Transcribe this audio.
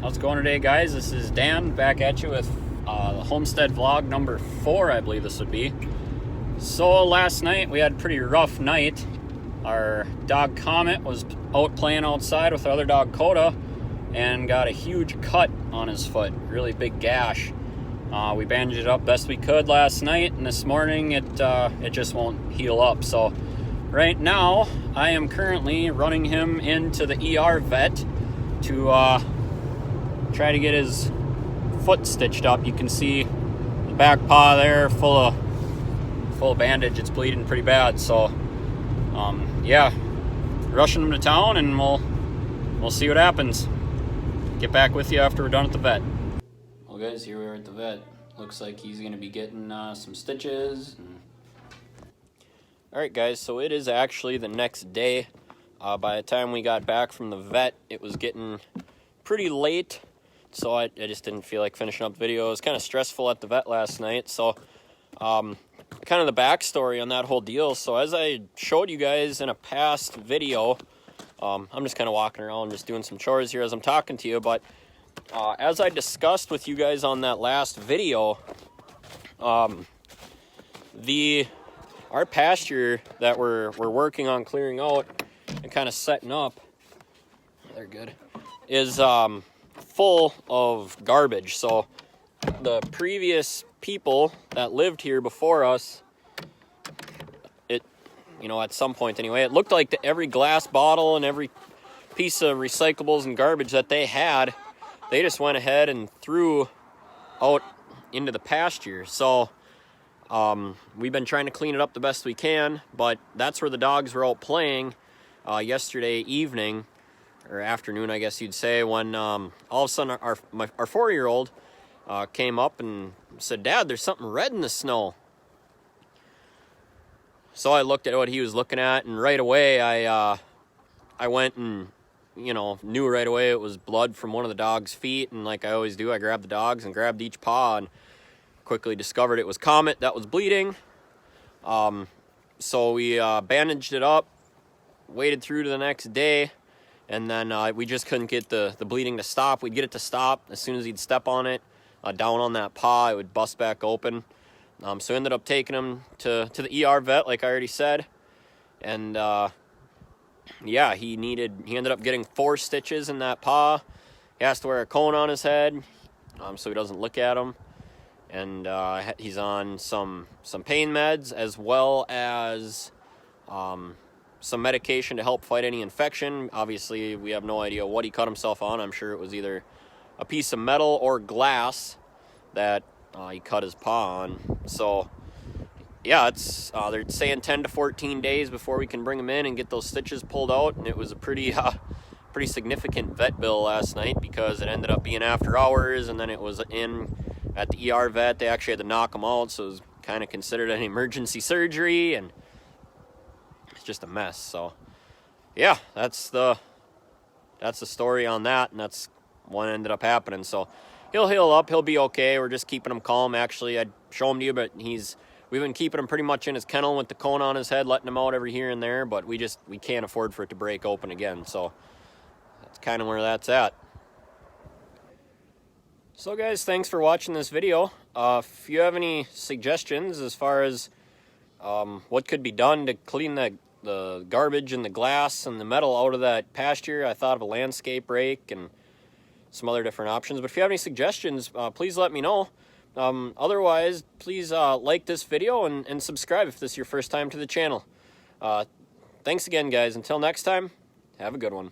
How's it going today, guys? This is Dan back at you with the Homestead vlog number 4, I believe this would be. So last night we had a pretty rough night. Our dog Komet was out playing outside with our other dog Coda and got a huge cut on his foot, really big gash. We bandaged it up best we could last night, and this morning it just won't heal up. So right now I am currently running him into the ER vet to try to get his foot stitched up. You can see the back paw there full of bandage. It's bleeding pretty bad. So yeah, rushing him to town, and we'll see what happens. Get back with you after we're done at the vet. Well, guys, here we are at the vet. Looks like he's going to be getting some stitches. All right, guys, so it is actually the next day. By the time we got back from the vet, it was getting pretty late, so I just didn't feel like finishing up the video. It was kind of stressful at the vet last night. So kind of the backstory on that whole deal. So as I showed you guys in a past video, I'm just kind of walking around just doing some chores here as I'm talking to you, but as I discussed with you guys on that last video, our pasture that we're working on clearing out and kind of setting up, they're good, is full of garbage. So the previous people that lived here before us, at some point anyway, it looked like every glass bottle and every piece of recyclables and garbage that they had, they just went ahead and threw out into the pasture. So we've been trying to clean it up the best we can, but that's where the dogs were out playing yesterday evening, or afternoon, I guess you'd say, when all of a sudden our 4-year-old came up and said, "Dad, there's something red in the snow." So I looked at what he was looking at, and right away I went and knew right away it was blood from one of the dog's feet. And like I always do, I grabbed the dogs and grabbed each paw and quickly discovered it was Komet that was bleeding. So we bandaged it up, waited through to the next day, and then we just couldn't get the bleeding to stop. We'd get it to stop as soon as he'd step on it, down on that paw, it would bust back open. So ended up taking him to the ER vet, like I already said, and yeah, he ended up getting 4 stitches in that paw. He has to wear a cone on his head, so he doesn't look at him, and he's on some pain meds, as well as some medication to help fight any infection. Obviously, we have no idea what he cut himself on. I'm sure it was either a piece of metal or glass that he cut his paw on. So yeah, it's they're saying 10 to 14 days before we can bring him in and get those stitches pulled out. And it was a pretty significant vet bill last night, because it ended up being after hours, and then it was in at the ER vet. They actually had to knock him out, so it was kind of considered an emergency surgery, and it's just a mess. So yeah, that's the story on that, and that's what ended up happening. So he'll heal up, he'll be okay. We're just keeping him calm. Actually, I'd show him to you, but we've been keeping him pretty much in his kennel with the cone on his head, letting him out every here and there, but we can't afford for it to break open again. So that's kind of where that's at. So guys, thanks for watching this video. If you have any suggestions as far as what could be done to clean the garbage and the glass and the metal out of that pasture, I thought of a landscape rake and some other different options. But if you have any suggestions, please let me know. Otherwise, please like this video and subscribe if this is your first time to the channel. Thanks again, guys. Until next time, have a good one.